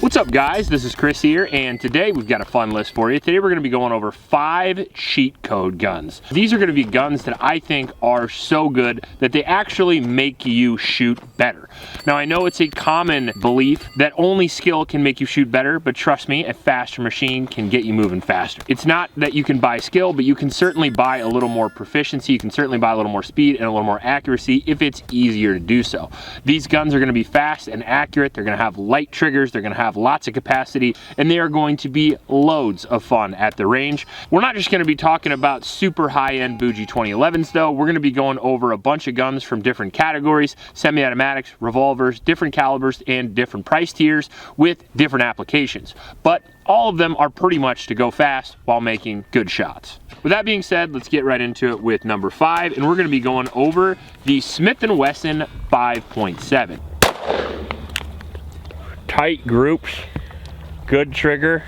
What's up guys, this is Chris here, and today we've got a fun list for you. Today we're going to be going over 5 cheat code guns. These are going to be guns that I think are so good that they actually make you shoot better. Now I know it's a common belief that only skill can make you shoot better, but trust me, a faster machine can get you moving faster. It's not that you can buy skill, but you can certainly buy a little more proficiency, you can certainly buy a little more speed and a little more accuracy if it's easier to do so. These guns are going to be fast and accurate, they're going to have light triggers, they're going to have lots of capacity, and they are going to be loads of fun at the range. We're not just going to be talking about super high-end bougie 2011s though, we're going to be going over a bunch of guns from different categories, semi-automatics, revolvers, different calibers, and different price tiers with different applications. But all of them are pretty much to go fast while making good shots. With that being said, let's get right into it with number 5, and we're going to be going over the Smith & Wesson 5.7. Tight groups, good trigger,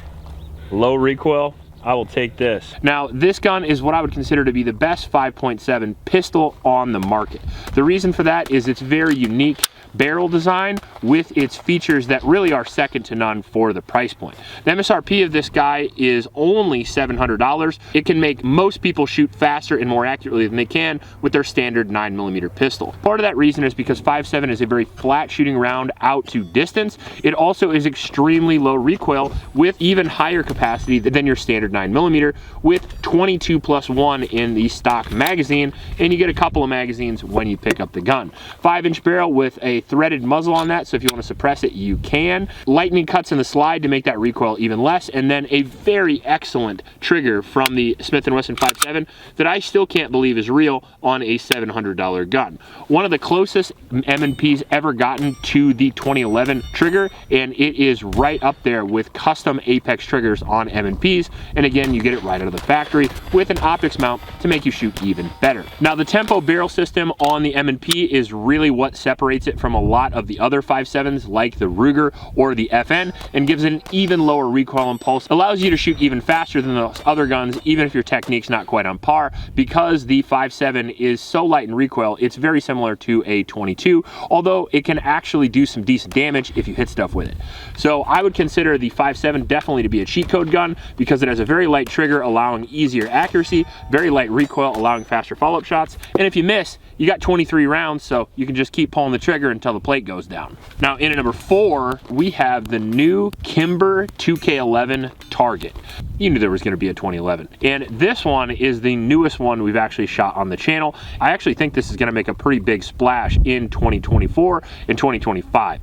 low recoil. I will take this. Now, this gun is what I would consider to be the best 5.7 pistol on the market. The reason for that is it's very unique barrel design with its features that really are second to none for the price point. The MSRP of this guy is only $700. It can make most people shoot faster and more accurately than they can with their standard 9mm pistol. Part of that reason is because 5.7 is a very flat shooting round out to distance. It also is extremely low recoil with even higher capacity than your standard 9mm with 22+1 in the stock magazine, and you get a couple of magazines when you pick up the gun. 5-inch barrel with a threaded muzzle on that, so if you want to suppress it, you can. Lightning cuts in the slide to make that recoil even less, and then a very excellent trigger from the Smith & Wesson 5.7 that I still can't believe is real on a $700 gun. One of the closest M&Ps ever gotten to the 2011 trigger, and it is right up there with custom Apex triggers on M&Ps, and again, you get it right out of the factory with an optics mount to make you shoot even better. Now, the tempo barrel system on the M&P is really what separates it from a lot of the other 5.7s like the Ruger or the FN, and gives it an even lower recoil impulse, allows you to shoot even faster than those other guns even if your technique's not quite on par. Because the 5.7 is so light in recoil, it's very similar to a 22, although it can actually do some decent damage if you hit stuff with it. So I would consider the 5.7 definitely to be a cheat code gun because it has a very light trigger allowing easier accuracy, very light recoil allowing faster follow-up shots, and if you miss, you got 23 rounds, so you can just keep pulling the trigger until the plate goes down. Now, in at number 4, we have the new Kimber 2K11 Target. You knew there was going to be a 2011. And this one is the newest one we've actually shot on the channel. I actually think this is going to make a pretty big splash in 2024 and 2025.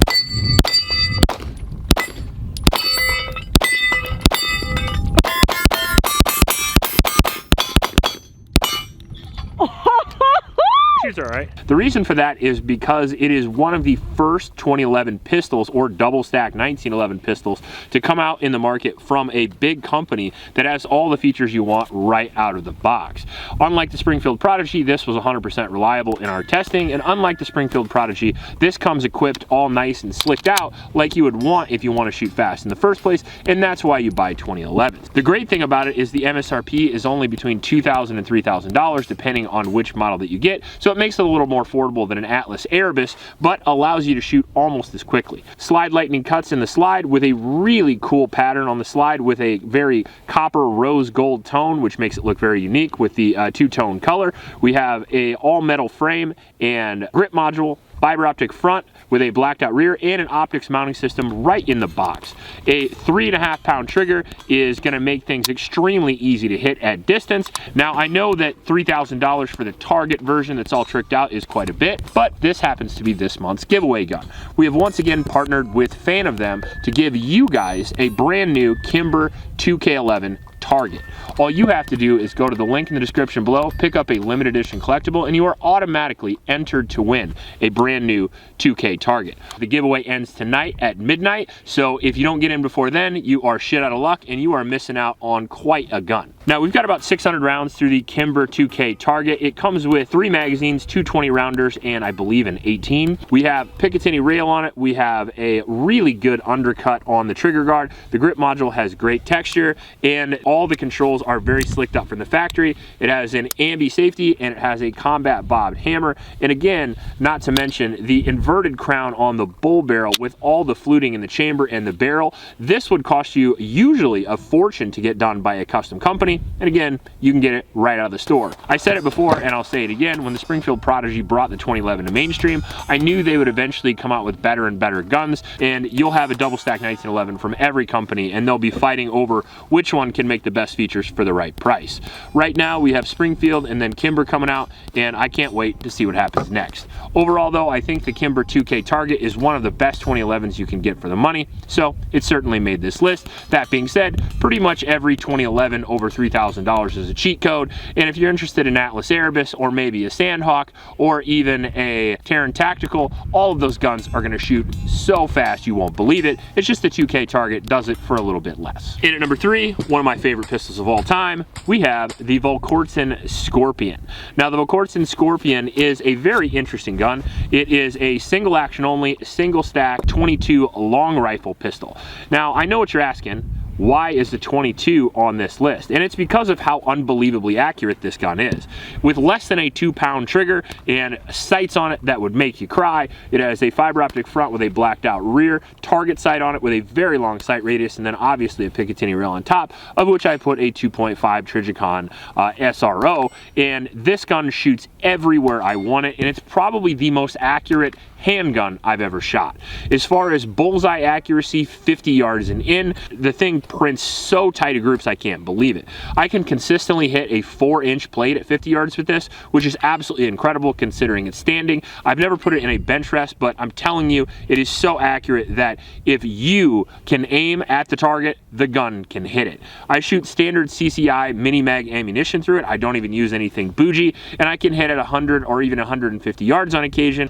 All right. The reason for that is because it is one of the first 2011 pistols or double stack 1911 pistols to come out in the market from a big company that has all the features you want right out of the box. Unlike the Springfield Prodigy, this was 100% reliable in our testing, and unlike the Springfield Prodigy, this comes equipped all nice and slicked out like you would want if you want to shoot fast in the first place, and that's why you buy 2011s. The great thing about it is the MSRP is only between $2,000 and $3,000 depending on which model that you get, so it makes it a little more affordable than an Atlas Erebus, but allows you to shoot almost as quickly. Slide lightning cuts in the slide with a really cool pattern on the slide with a very copper rose gold tone, which makes it look very unique with the two-tone color. We have a all-metal frame and grip module, fiber optic front with a blacked out rear, and an optics mounting system right in the box. A 3.5-pound trigger is going to make things extremely easy to hit at distance. Now, I know that $3,000 for the Target version that's all tricked out is quite a bit, but this happens to be this month's giveaway gun. We have once again partnered with Fan of Them to give you guys a brand new Kimber 2K11 Target. All you have to do is go to the link in the description below, pick up a limited edition collectible, and you are automatically entered to win a brand new 2K Target. The giveaway ends tonight at midnight, so if you don't get in before then, you are shit out of luck and you are missing out on quite a gun. Now, we've got about 600 rounds through the Kimber 2K Target. It comes with 3 magazines, 2 20-rounders, and I believe an 18. We have Picatinny rail on it. We have a really good undercut on the trigger guard. The grip module has great texture, and all All the controls are very slicked up from the factory. It has an ambi safety and it has a combat bobbed hammer. And again, not to mention the inverted crown on the bull barrel with all the fluting in the chamber and the barrel. This would cost you usually a fortune to get done by a custom company. And again, you can get it right out of the store. I said it before and I'll say it again, when the Springfield Prodigy brought the 2011 to mainstream, I knew they would eventually come out with better and better guns, and you'll have a double stack 1911 from every company and they'll be fighting over which one can make the best features for the right price. Right now we have Springfield and then Kimber coming out, and I can't wait to see what happens next. Overall though, I think the Kimber 2K Target is one of the best 2011s you can get for the money, so it certainly made this list. That being said, pretty much every 2011 over $3,000 is a cheat code, and if you're interested in Atlas Erebus or maybe a Sandhawk or even a Terran Tactical, all of those guns are going to shoot so fast you won't believe it. It's just the 2K Target does it for a little bit less. In at number 3, one of my favorite pistols of all time, we have the Volquartsen Scorpion. Now the Volquartsen Scorpion is a very interesting gun. It is a single action only, single stack 22 long rifle pistol. Now I know what you're asking. Why is the 22 on this list? And it's because of how unbelievably accurate this gun is. With less than a 2-pound trigger and sights on it that would make you cry, it has a fiber optic front with a blacked out rear, target sight on it with a very long sight radius, and then obviously a Picatinny rail on top, of which I put a 2.5 Trijicon SRO, and this gun shoots everywhere I want it, and it's probably the most accurate handgun I've ever shot. As far as bullseye accuracy, 50 yards and in, the thing prints so tight of groups I can't believe it. I can consistently hit a 4-inch plate at 50 yards with this, which is absolutely incredible considering it's standing. I've never put it in a bench rest, but I'm telling you, it is so accurate that if you can aim at the target, the gun can hit it. I shoot standard CCI mini mag ammunition through it. I don't even use anything bougie, and I can hit at 100 or even 150 yards on occasion.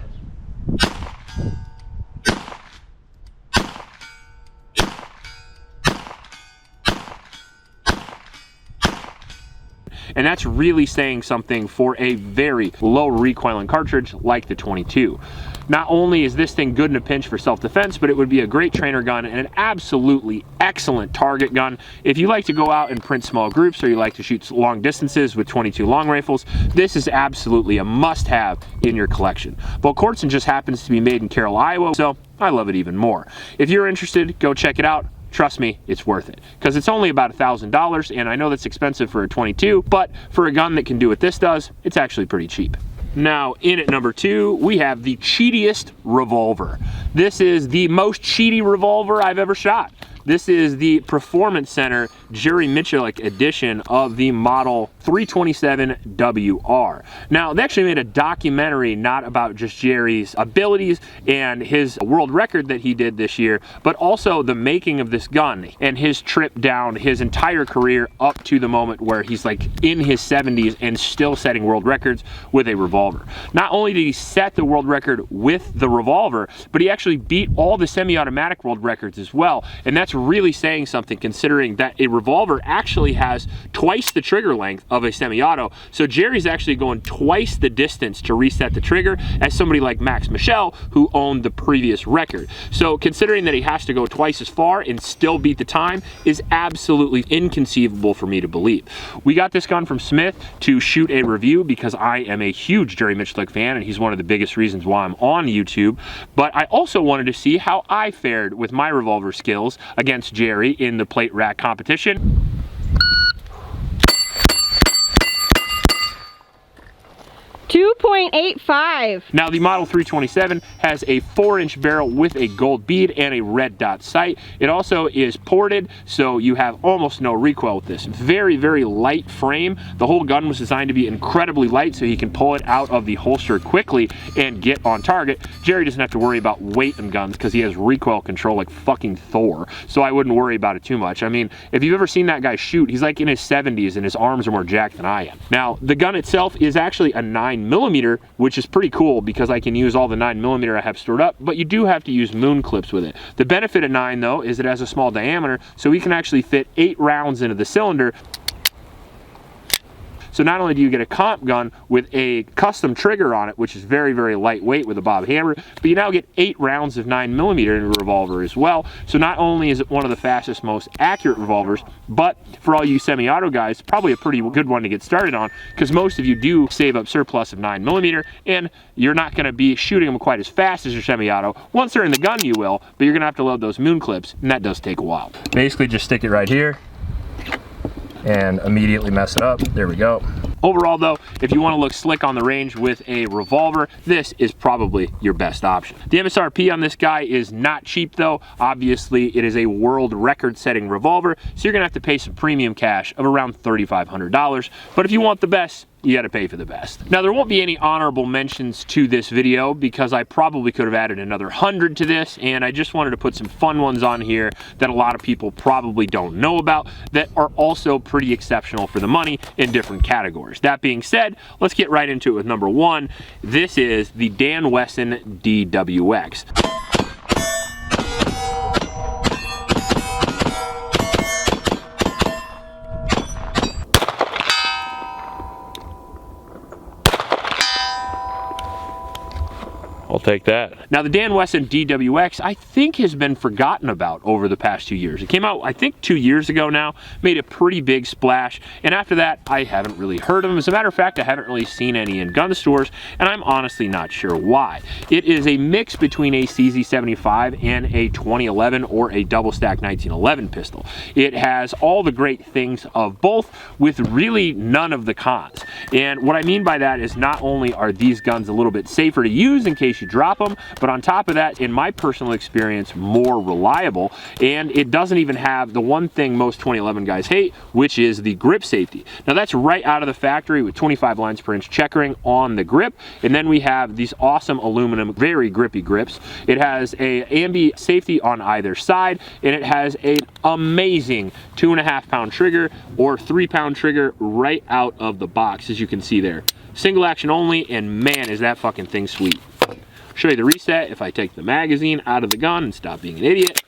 And that's really saying something for a very low recoiling cartridge like the 22. Not only is this thing good in a pinch for self-defense, but it would be a great trainer gun and an absolutely excellent target gun. If you like to go out and print small groups or you like to shoot long distances with 22 long rifles, this is absolutely a must-have in your collection. Volquartsen just happens to be made in Carroll, Iowa, so I love it even more. If you're interested, go check it out. Trust me, it's worth it, because it's only about $1,000, and I know that's expensive for a 22, but for a gun that can do what this does, it's actually pretty cheap. Now, in at number 2, we have the cheatiest revolver. This is the most cheaty revolver I've ever shot. This is the Performance Center Jerry Miculek edition of the model 327WR. Now, they actually made a documentary not about just Jerry's abilities and his world record that he did this year, but also the making of this gun and his trip down his entire career up to the moment where he's like in his 70s and still setting world records with a revolver. Not only did he set the world record with the revolver, but he actually beat all the semi-automatic world records as well, and that's really saying something considering that a revolver actually has twice the trigger length of a semi-auto. So Jerry's actually going twice the distance to reset the trigger as somebody like Max Michel, who owned the previous record. So considering that he has to go twice as far and still beat the time is absolutely inconceivable for me to believe. We got this gun from Smith to shoot a review because I am a huge Jerry Miculek fan and he's one of the biggest reasons why I'm on YouTube, but I also wanted to see how I fared with my revolver skills against Jerry in the plate rack competition. .85. Now the Model 327 has a 4-inch barrel with a gold bead and a red dot sight. It also is ported, so you have almost no recoil with this. Very, very light frame. The whole gun was designed to be incredibly light so he can pull it out of the holster quickly and get on target. Jerry doesn't have to worry about weight in guns because he has recoil control like fucking Thor, so I wouldn't worry about it too much. I mean, if you've ever seen that guy shoot, he's like in his 70s and his arms are more jacked than I am. Now, the gun itself is actually a 9mm, which is pretty cool because I can use all the 9mm I have stored up, but you do have to use moon clips with it. The benefit of 9 though is it has a small diameter, so we can actually fit 8 rounds into the cylinder. So not only do you get a comp gun with a custom trigger on it, which is very, very lightweight with a bob hammer, but you now get 8 rounds of 9mm in a revolver as well. So not only is it one of the fastest, most accurate revolvers, but for all you semi-auto guys, probably a pretty good one to get started on, because most of you do save up surplus of 9mm, and you're not going to be shooting them quite as fast as your semi-auto. Once they're in the gun, you will, but you're going to have to load those moon clips, and that does take a while. Basically, just stick it right here and immediately mess it up. There we go. Overall though, if you want to look slick on the range with a revolver, this is probably your best option. The MSRP on this guy is not cheap though. Obviously, it is a world record-setting revolver, so you're gonna have to pay some premium cash of around $3,500. But if you want the best, you got to pay for the best. Now, there won't be any honorable mentions to this video because I probably could have added another 100 to this, and I just wanted to put some fun ones on here that a lot of people probably don't know about that are also pretty exceptional for the money in different categories. That being said, let's get right into it with number 1. This is the Dan Wesson DWX. I'll take that. Now, the Dan Wesson DWX, I think, has been forgotten about over the past 2 years. It came out, I think, 2 years ago now, made a pretty big splash, and after that, I haven't really heard of them. As a matter of fact, I haven't really seen any in gun stores, and I'm honestly not sure why. It is a mix between a CZ75 and a 2011 or a double-stack 1911 pistol. It has all the great things of both with really none of the cons. And what I mean by that is not only are these guns a little bit safer to use in case you drop them, but on top of that, in my personal experience, more reliable, and it doesn't even have the one thing most 2011 guys hate, which is the grip safety. Now, that's right out of the factory with 25 lines per inch checkering on the grip, and then we have these awesome aluminum, very grippy grips. It has a ambi safety on either side, and it has an amazing 2.5 pound trigger or 3 pound trigger right out of the box, as you can see there. Single action only, and man, is that fucking thing sweet. Show you the reset if I take the magazine out of the gun and stop being an idiot.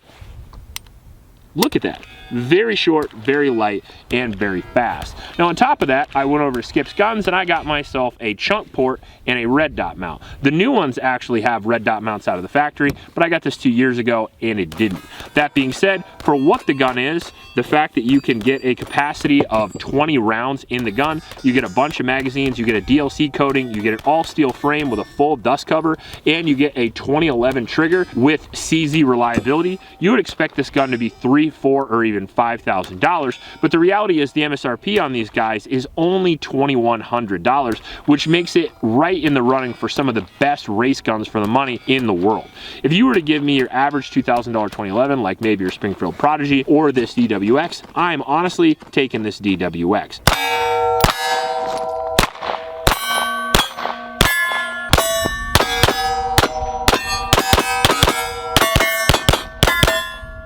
Look at that. Very short, very light, and very fast. Now, on top of that, I went over to Skip's Guns and I got myself a chunk port and a red dot mount. The new ones actually have red dot mounts out of the factory, but I got this 2 years ago and it didn't. That being said, for what the gun is, the fact that you can get a capacity of 20 rounds in the gun, you get a bunch of magazines, you get a DLC coating, you get an all steel frame with a full dust cover, and you get a 2011 trigger with CZ reliability, you would expect this gun to be $3,000, $4,000, or even $5,000, but the reality is the MSRP on these guys is only $2,100, which makes it right in the running for some of the best race guns for the money in the world. If you were to give me your average $2,000 2011, like maybe your Springfield Prodigy or this DWX, I'm honestly taking this DWX.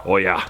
Oh yeah.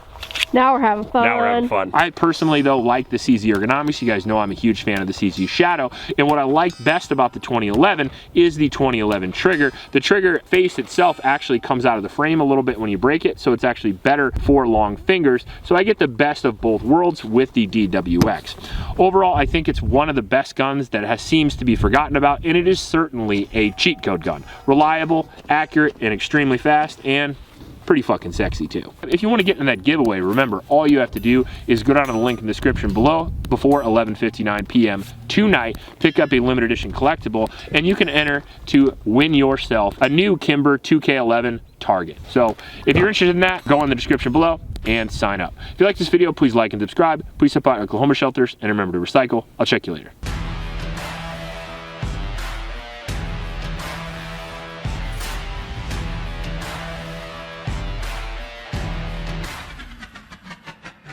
Now we're having fun. Now we're having fun. I personally, though, like the CZ ergonomics. You guys know I'm a huge fan of the CZ Shadow. And what I like best about the 2011 is the 2011 trigger. The trigger face itself actually comes out of the frame a little bit when you break it, so it's actually better for long fingers. So I get the best of both worlds with the DWX. Overall, I think it's one of the best guns that seems to be forgotten about, and it is certainly a cheat code gun. Reliable, accurate, and extremely fast, and pretty fucking sexy too. If you want to get in that giveaway, remember, all you have to do is go down to the link in the description below before 11:59 p.m. tonight, pick up a limited edition collectible, and you can enter to win yourself a new Kimber 2K11 target. So if you're interested in that, go in the description below and sign up. If you like this video, please like and subscribe. Please support Oklahoma shelters, and remember to recycle. I'll check you later.